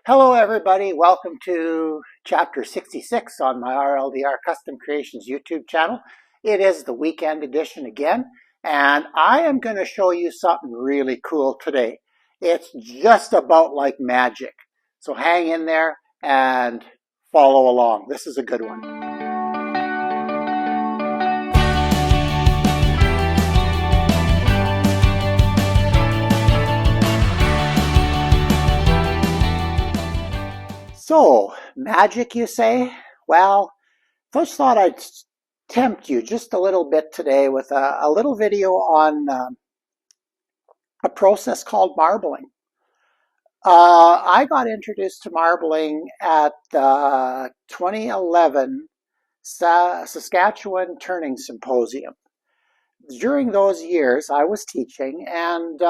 Hello everybody, welcome to chapter 66 on my RLDR Custom Creations YouTube channel. It is the weekend edition again, and I am going to show you something really cool today. It's just about like magic. So hang in there and follow along. This is a good one. So, magic you say? Well, first thought I'd tempt you just a little bit today with a little video on a process called marbling. I got introduced to marbling at the 2011 Saskatchewan Turning Symposium. During those years, I was teaching, and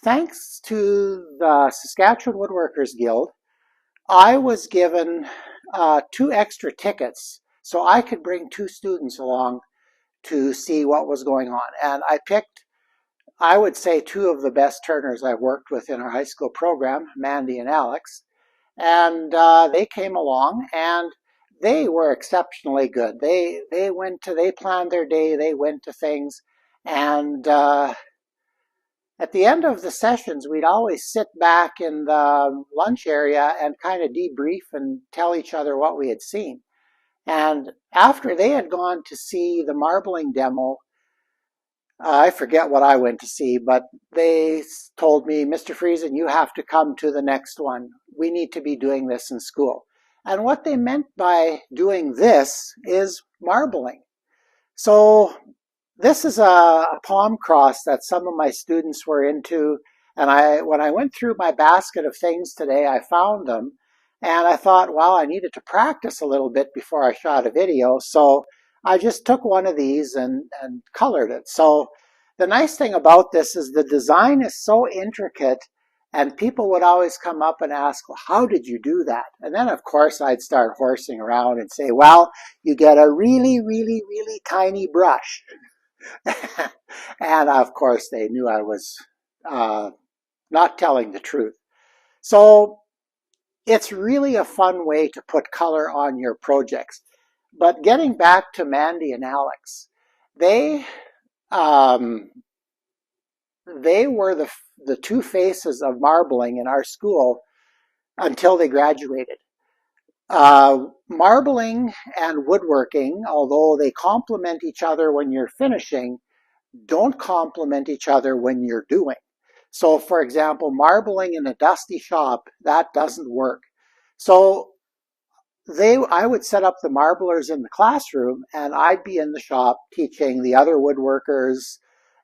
thanks to the Saskatchewan Woodworkers Guild, I was given 2 extra tickets so I could bring 2 students along to see what was going on. And I picked, I would say, 2 of the best turners I've worked with in our high school program, Mandy and Alex. And they came along and they were exceptionally good. They planned their day, they went to things, and at the end of the sessions, we'd always sit back in the lunch area and kind of debrief and tell each other what we had seen. And after they had gone to see the marbling demo, I forget what I went to see, but they told me, Mr. Friesen, you have to come to the next one. We need to be doing this in school. And what they meant by doing this is marbling. So this is a palm cross that some of my students were into, and when I went through my basket of things today, I found them, and I thought, well, I needed to practice a little bit before I shot a video, so I just took one of these and colored it. So the nice thing about this is the design is so intricate, and people would always come up and ask, well, how did you do that? And then, of course, I'd start horsing around and say, well, you get a really, really, really tiny brush. And of course they knew I was not telling the truth. So it's really a fun way to put color on your projects. But getting back to Mandy and Alex, they were the 2 faces of marbling in our school until they graduated. Marbling and woodworking, although they complement each other when you're finishing, don't complement each other when you're doing. So, for example, marbling in a dusty shop, that doesn't work. So I would set up the marblers in the classroom, and I'd be in the shop teaching the other woodworkers,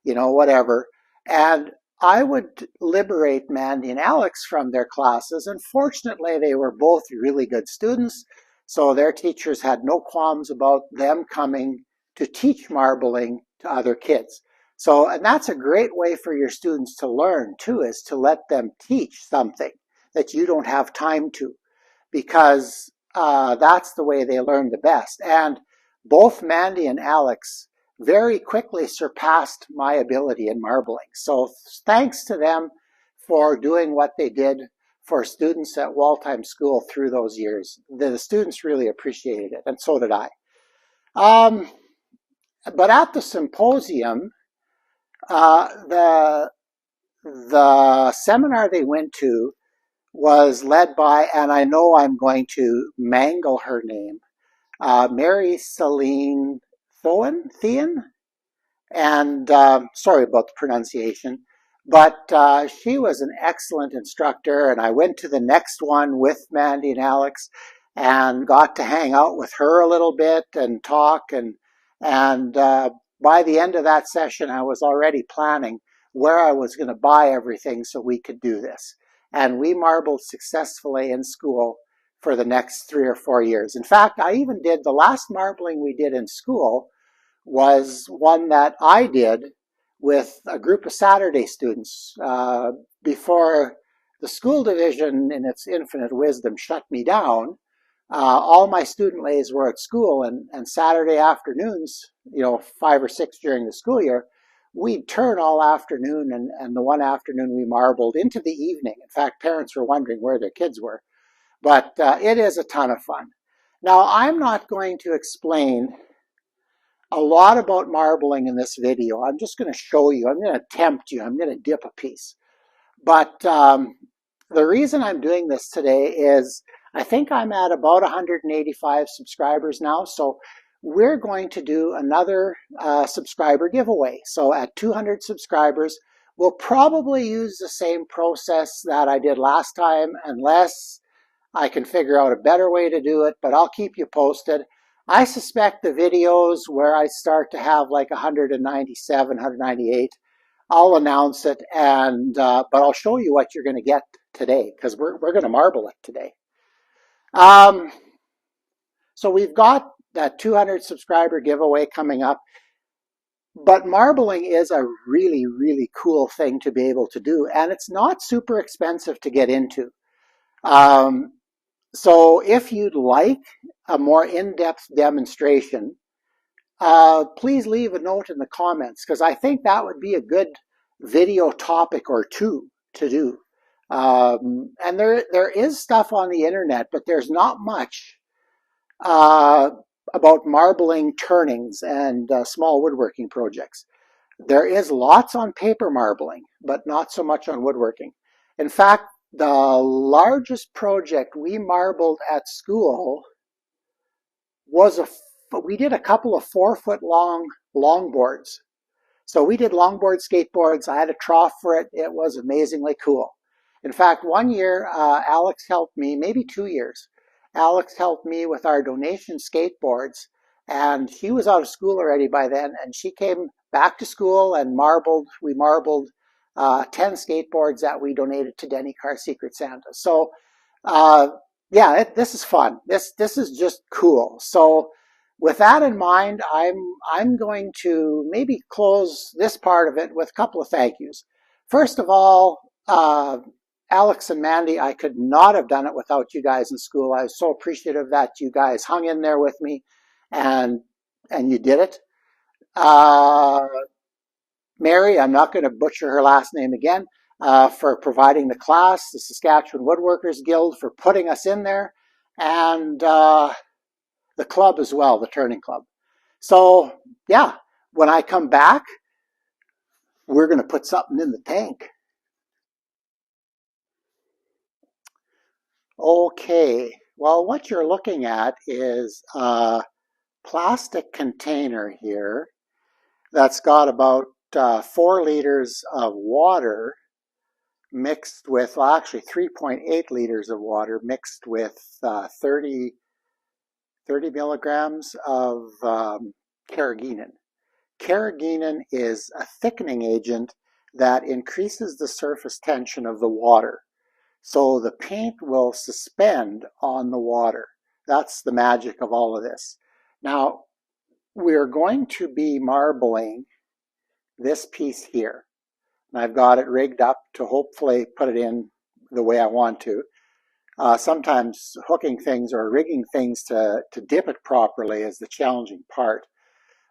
whatever. And I would liberate Mandy and Alex from their classes, and fortunately they were both really good students, so their teachers had no qualms about them coming to teach marbling to other kids. So, and that's a great way for your students to learn too, is to let them teach something that you don't have time to, because that's the way they learn the best. And both Mandy and Alex very quickly surpassed my ability in marbling. So thanks to them for doing what they did for students at Waldheim School through those years. The students really appreciated it, and so did I. But at the symposium, the seminar they went to was led by, and I know I'm going to mangle her name, Mary Celine Thean, and sorry about the pronunciation, but she was an excellent instructor, and I went to the next one with Mandy and Alex and got to hang out with her a little bit and talk, and by the end of that session I was already planning where I was going to buy everything so we could do this. And we marbled successfully in school for the next 3 or 4 years. In fact, I even did, the last marbling we did in school was one that I did with a group of Saturday students before the school division in its infinite wisdom shut me down. All my student lays were at school, and Saturday afternoons, 5 or 6 during the school year, we'd turn all afternoon, and the one afternoon we marbled into the evening. In fact, parents were wondering where their kids were. But it is a ton of fun. Now, I'm not going to explain a lot about marbling in this video. I'm just going to show you. I'm going to tempt you. I'm going to dip a piece. But the reason I'm doing this today is I think I'm at about 185 subscribers now. So we're going to do another subscriber giveaway. So at 200 subscribers, we'll probably use the same process that I did last time, unless I can figure out a better way to do it, but I'll keep you posted. I suspect the videos where I start to have like 197, 198, I'll announce it, and but I'll show you what you're going to get today, because we're going to marble it today. So we've got that 200 subscriber giveaway coming up, but marbling is a really, really cool thing to be able to do, and it's not super expensive to get into. So if you'd like a more in-depth demonstration, please leave a note in the comments, because I think that would be a good video topic or two to do. And there is stuff on the internet, but there's not much about marbling turnings and small woodworking projects. There is lots on paper marbling, but not so much on woodworking. In fact, the largest project we marbled at school was we did a couple of 4-foot long longboards. So we did longboard skateboards. I had a trough for it. It was amazingly cool. In fact, one year, Alex helped me, maybe 2 years. Alex helped me with our donation skateboards, and she was out of school already by then, and she came back to school and marbled. We marbled 10 skateboards that we donated to Denny Carr Secret Santa. So yeah, this is fun. This is just cool. So with that in mind, I'm going to maybe close this part of it with a couple of thank yous. First of all, Alex and Mandy, I could not have done it without you guys in school. I was so appreciative that you guys hung in there with me, and you did it. Mary, I'm not going to butcher her last name again, for providing the class, the Saskatchewan Woodworkers Guild for putting us in there, and the club as well, the Turning Club. So yeah, when I come back, we're going to put something in the tank. Okay, well, what you're looking at is a plastic container here that's got about 4 liters of water mixed with, well, actually 3.8 liters of water mixed with 30 milligrams of carrageenan. Carrageenan is a thickening agent that increases the surface tension of the water. So the paint will suspend on the water. That's the magic of all of this. Now, we're going to be marbling this piece here. And I've got it rigged up to hopefully put it in the way I want to. Sometimes hooking things or rigging things to dip it properly is the challenging part.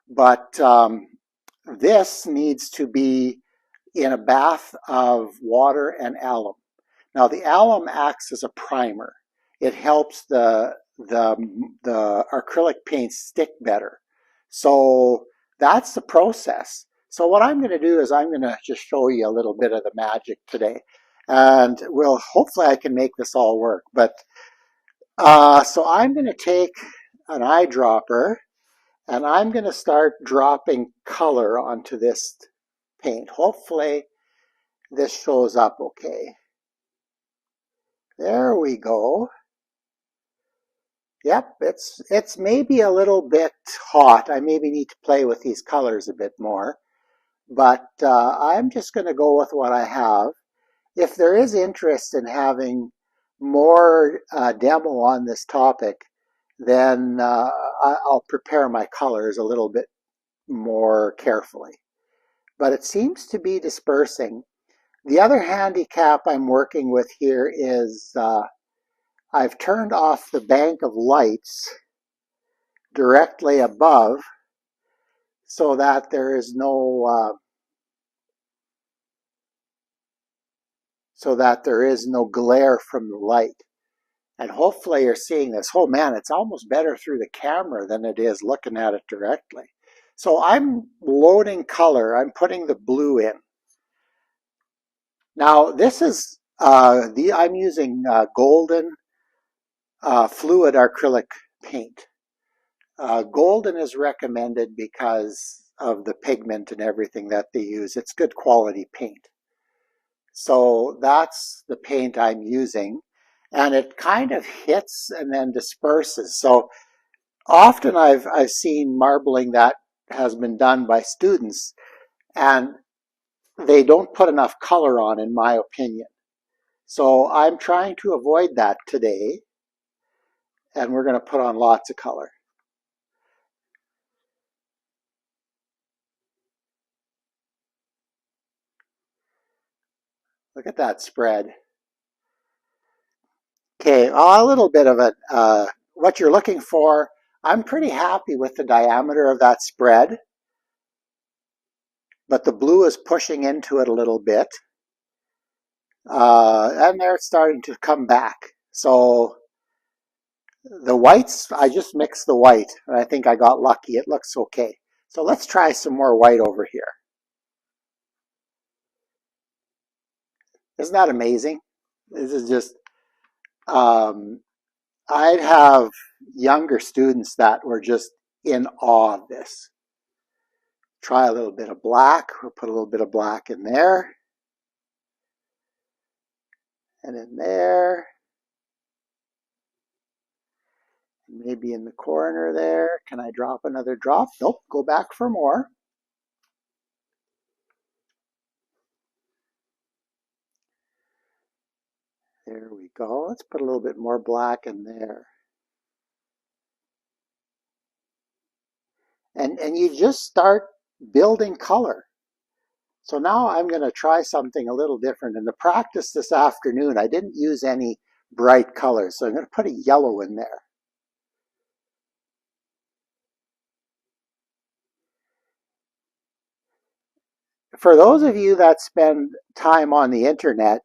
But this needs to be in a bath of water and alum. Now the alum acts as a primer. It helps the acrylic paint stick better. So that's the process. So what I'm going to do is I'm going to just show you a little bit of the magic today. And hopefully I can make this all work. But so I'm going to take an eyedropper and I'm going to start dropping color onto this paint. Hopefully this shows up okay. There we go. Yep, it's maybe a little bit hot. I maybe need to play with these colors a bit more. But I'm just going to go with what I have. If there is interest in having more demo on this topic, then I'll prepare my colors a little bit more carefully. But it seems to be dispersing. The other handicap I'm working with here is I've turned off the bank of lights directly above so that there is no so that there is no glare from the light. And hopefully you're seeing this. Oh man, it's almost better through the camera than it is looking at it directly. So I'm loading color. I'm putting the blue in. Now this is I'm using golden fluid acrylic paint. Golden is recommended because of the pigment and everything that they use. It's good quality paint. So that's the paint I'm using. And it kind of hits and then disperses. So often I've seen marbling that has been done by students, and they don't put enough color on, in my opinion. So I'm trying to avoid that today, and we're going to put on lots of color. Look at that spread. Okay, a little bit of it. What you're looking for, I'm pretty happy with the diameter of that spread, but the blue is pushing into it a little bit. And they're starting to come back. So the whites, I just mixed the white, and I think I got lucky. It looks okay. So let's try some more white over here. Isn't that amazing? This is just, I'd have younger students that were just in awe of this. Try a little bit of black. We'll put a little bit of black in there. And in there. Maybe in the corner there. Can I drop another drop? Nope, go back for more. There we go. Let's put a little bit more black in there. And you just start building color. So now I'm going to try something a little different. In the practice this afternoon, I didn't use any bright colors, so I'm going to put a yellow in there. For those of you that spend time on the internet,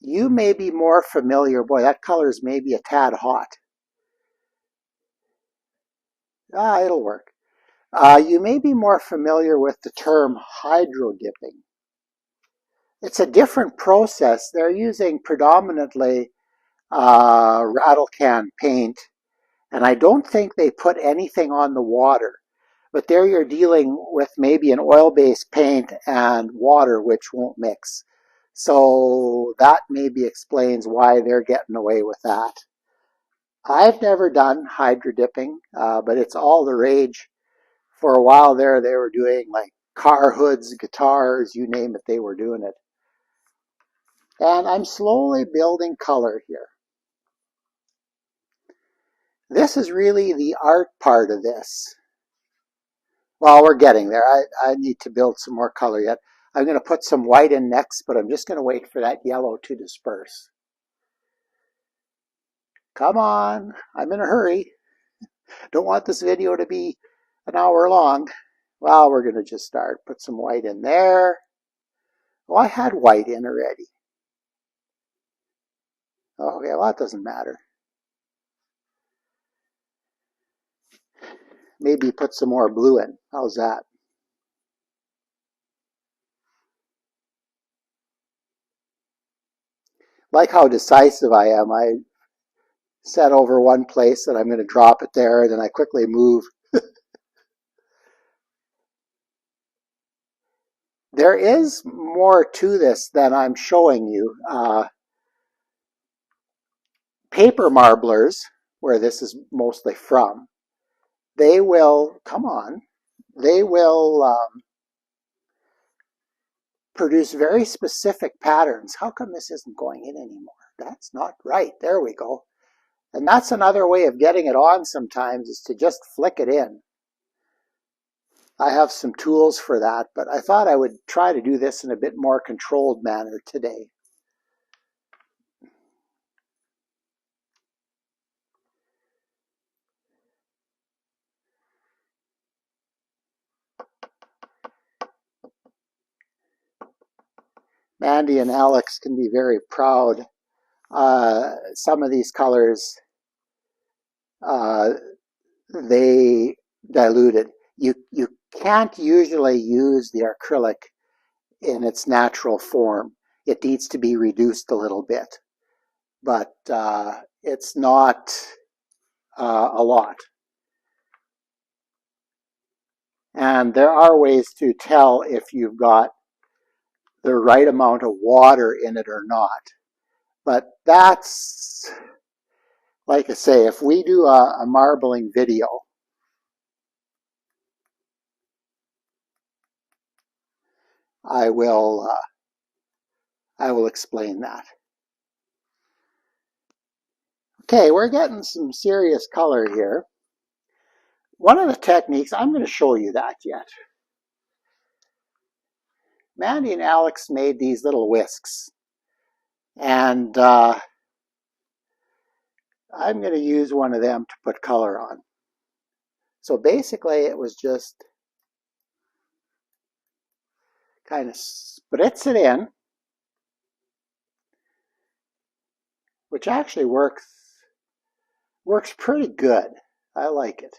you may be more familiar. Boy, that color is maybe a tad hot. It'll work. You may be more familiar with the term hydro dipping. It's a different process. They're using predominantly rattle can paint, and I don't think they put anything on the water. But there you're dealing with maybe an oil-based paint and water, which won't mix. So that maybe explains why they're getting away with that. I've never done hydro dipping, but it's all the rage. For a while there, they were doing like car hoods, guitars, you name it, they were doing it. And I'm slowly building color here. This is really the art part of this. Well, we're getting there. I need to build some more color yet. I'm going to put some white in next, but I'm just going to wait for that yellow to disperse. Come on, I'm in a hurry. Don't want this video to be an hour long. Well, we're going to just start. Put some white in there. Oh, I had white in already. Okay, well, that doesn't matter. Maybe put some more blue in. How's that? Like how decisive I am. I set over one place and I'm going to drop it there, and then I quickly move. There is more to this than I'm showing you. Paper marblers, where this is mostly from, they will, come on, they will produce very specific patterns. How come this isn't going in anymore? That's not right. There we go. And that's another way of getting it on sometimes, is to just flick it in. I have some tools for that, but I thought I would try to do this in a bit more controlled manner today. Mandy and Alex can be very proud. Some of these colors uh, they diluted. You can't usually use the acrylic in its natural form. It needs to be reduced a little bit, but it's not a lot. And there are ways to tell if you've got the right amount of water in it or not. But that's, like I say, if we do a marbling video, I will explain that. Okay, we're getting some serious color here. One of the techniques, I'm going to show you that yet. Mandy and Alex made these little whisks, and I'm going to use one of them to put color on. So basically it was just kind of spritz it in, which actually works pretty good. I like it.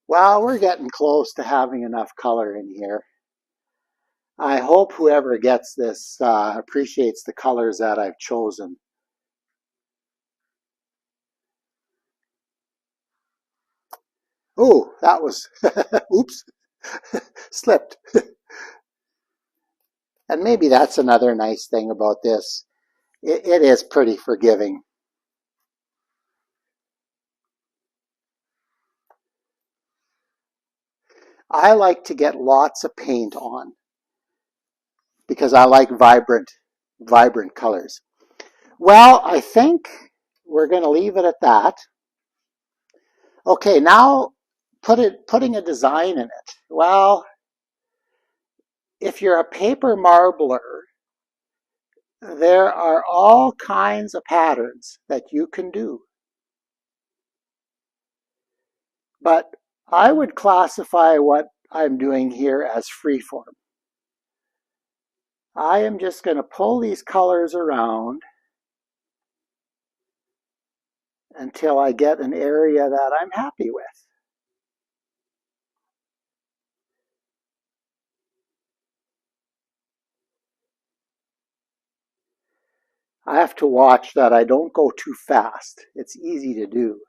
Well, we're getting close to having enough color in here. I hope whoever gets this appreciates the colors that I've chosen. Oh, that was, oops, slipped. And maybe that's another nice thing about this. It is pretty forgiving. I like to get lots of paint on because I like vibrant colors. Well, I think we're going to leave it at that. Okay, now putting a design in it. Well, if you're a paper marbler, there are all kinds of patterns that you can do. But I would classify what I'm doing here as freeform. I am just going to pull these colors around until I get an area that I'm happy with. I have to watch that I don't go too fast. It's easy to do.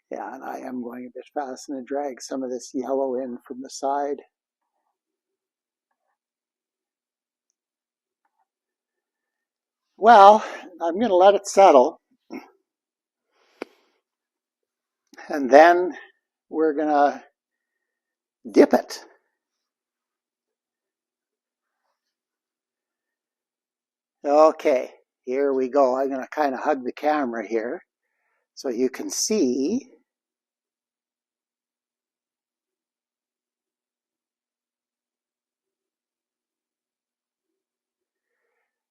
Yeah, and I am going a bit fast and drag some of this yellow in from the side. Well, I'm going to let it settle. And then we're going to dip it. Okay, here we go. I'm going to kind of hug the camera here so you can see.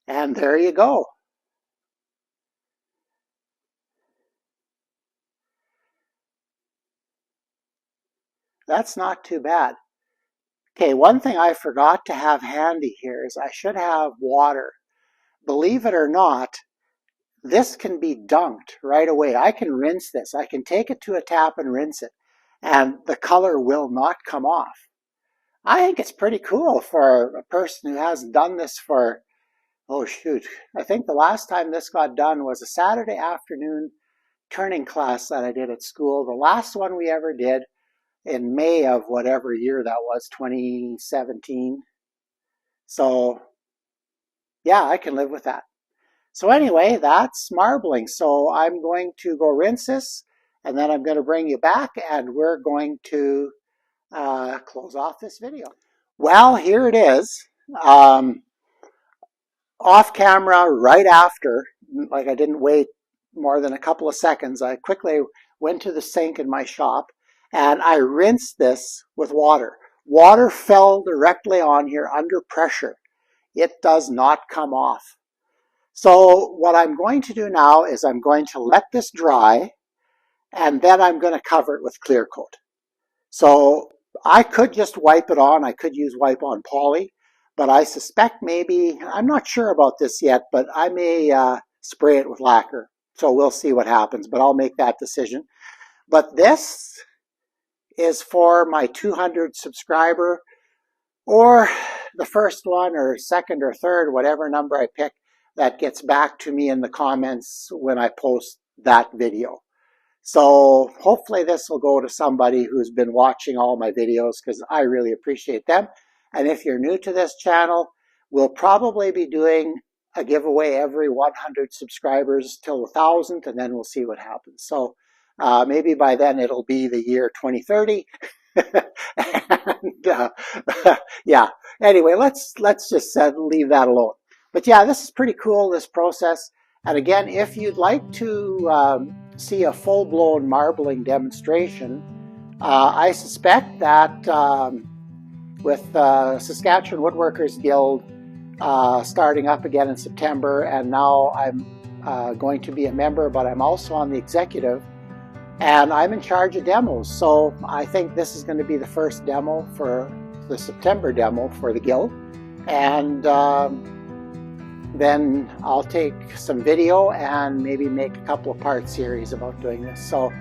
And there you go. That's not too bad. Okay, one thing I forgot to have handy here is I should have water. Believe it or not, this can be dunked right away. I can rinse this. I can take it to a tap and rinse it, and the color will not come off. I think it's pretty cool for a person who hasn't done this for, oh shoot, I think the last time this got done was a Saturday afternoon turning class that I did at school. The last one we ever did in May of whatever year that was, 2017. So yeah, I can live with that. So anyway, that's marbling. So I'm going to go rinse this, and then I'm going to bring you back, and we're going to close off this video. Well, here it is. Off camera right after, like I didn't wait more than a couple of seconds, I quickly went to the sink in my shop and I rinsed this with water. Water fell directly on here under pressure. It does not come off. So what I'm going to do now is I'm going to let this dry, and then I'm going to cover it with clear coat. So I could just wipe it on. I could use wipe on poly, but I suspect maybe, I'm not sure about this yet, but I may spray it with lacquer. So we'll see what happens, but I'll make that decision. But this is for my 200 subscriber, or the first one or second or third, whatever number I pick, that gets back to me in the comments when I post that video. So hopefully this will go to somebody who's been watching all my videos, because I really appreciate them. And if you're new to this channel, we'll probably be doing a giveaway every 100 subscribers till 1,000, and then we'll see what happens. So maybe by then it'll be the year 2030. And yeah, anyway, let's just leave that alone. But yeah, this is pretty cool, this process. And again, if you'd like to see a full-blown marbling demonstration, I suspect that with Saskatchewan Woodworkers Guild starting up again in September, and now I'm going to be a member, but I'm also on the executive, and I'm in charge of demos. So I think this is going to be the first demo for the September demo for the Guild. And then I'll take some video and maybe make a couple of part series about doing this. So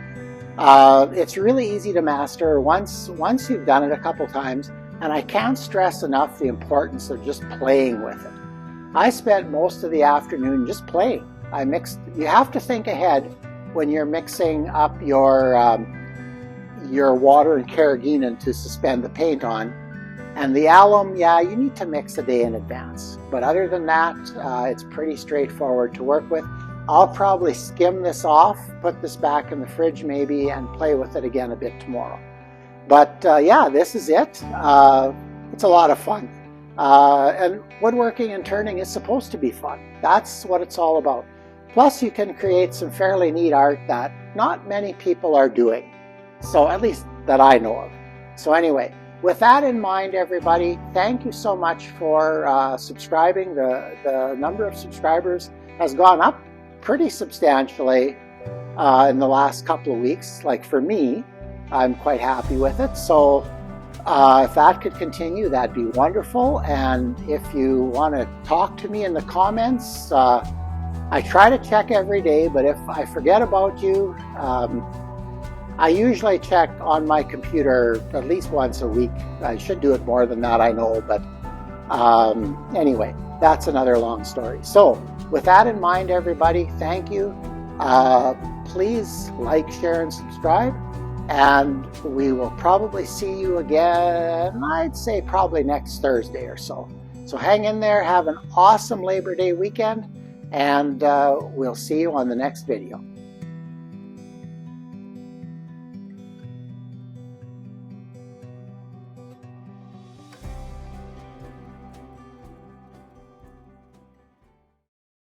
it's really easy to master once you've done it a couple times, and I can't stress enough the importance of just playing with it. I spent most of the afternoon just playing. I mixed. You have to think ahead when you're mixing up your water and carrageenan to suspend the paint on. And the alum, yeah, you need to mix a day in advance. But other than that, it's pretty straightforward to work with. I'll probably skim this off, put this back in the fridge maybe, and play with it again a bit tomorrow. But yeah, this is it. It's a lot of fun. And woodworking and turning is supposed to be fun. That's what it's all about. Plus, you can create some fairly neat art that not many people are doing. So at least that I know of. So anyway, with that in mind, everybody, thank you so much for subscribing. The number of subscribers has gone up pretty substantially in the last couple of weeks. Like for me, I'm quite happy with it. So if that could continue, that'd be wonderful. And if you want to talk to me in the comments, I try to check every day, but if I forget about you, I usually check on my computer at least once a week. I should do it more than that, I know, but anyway, that's another long story. So with that in mind, everybody, thank you. Please like, share, and subscribe, and we will probably see you again, I'd say probably next Thursday or so. So hang in there, have an awesome Labor Day weekend, and we'll see you on the next video.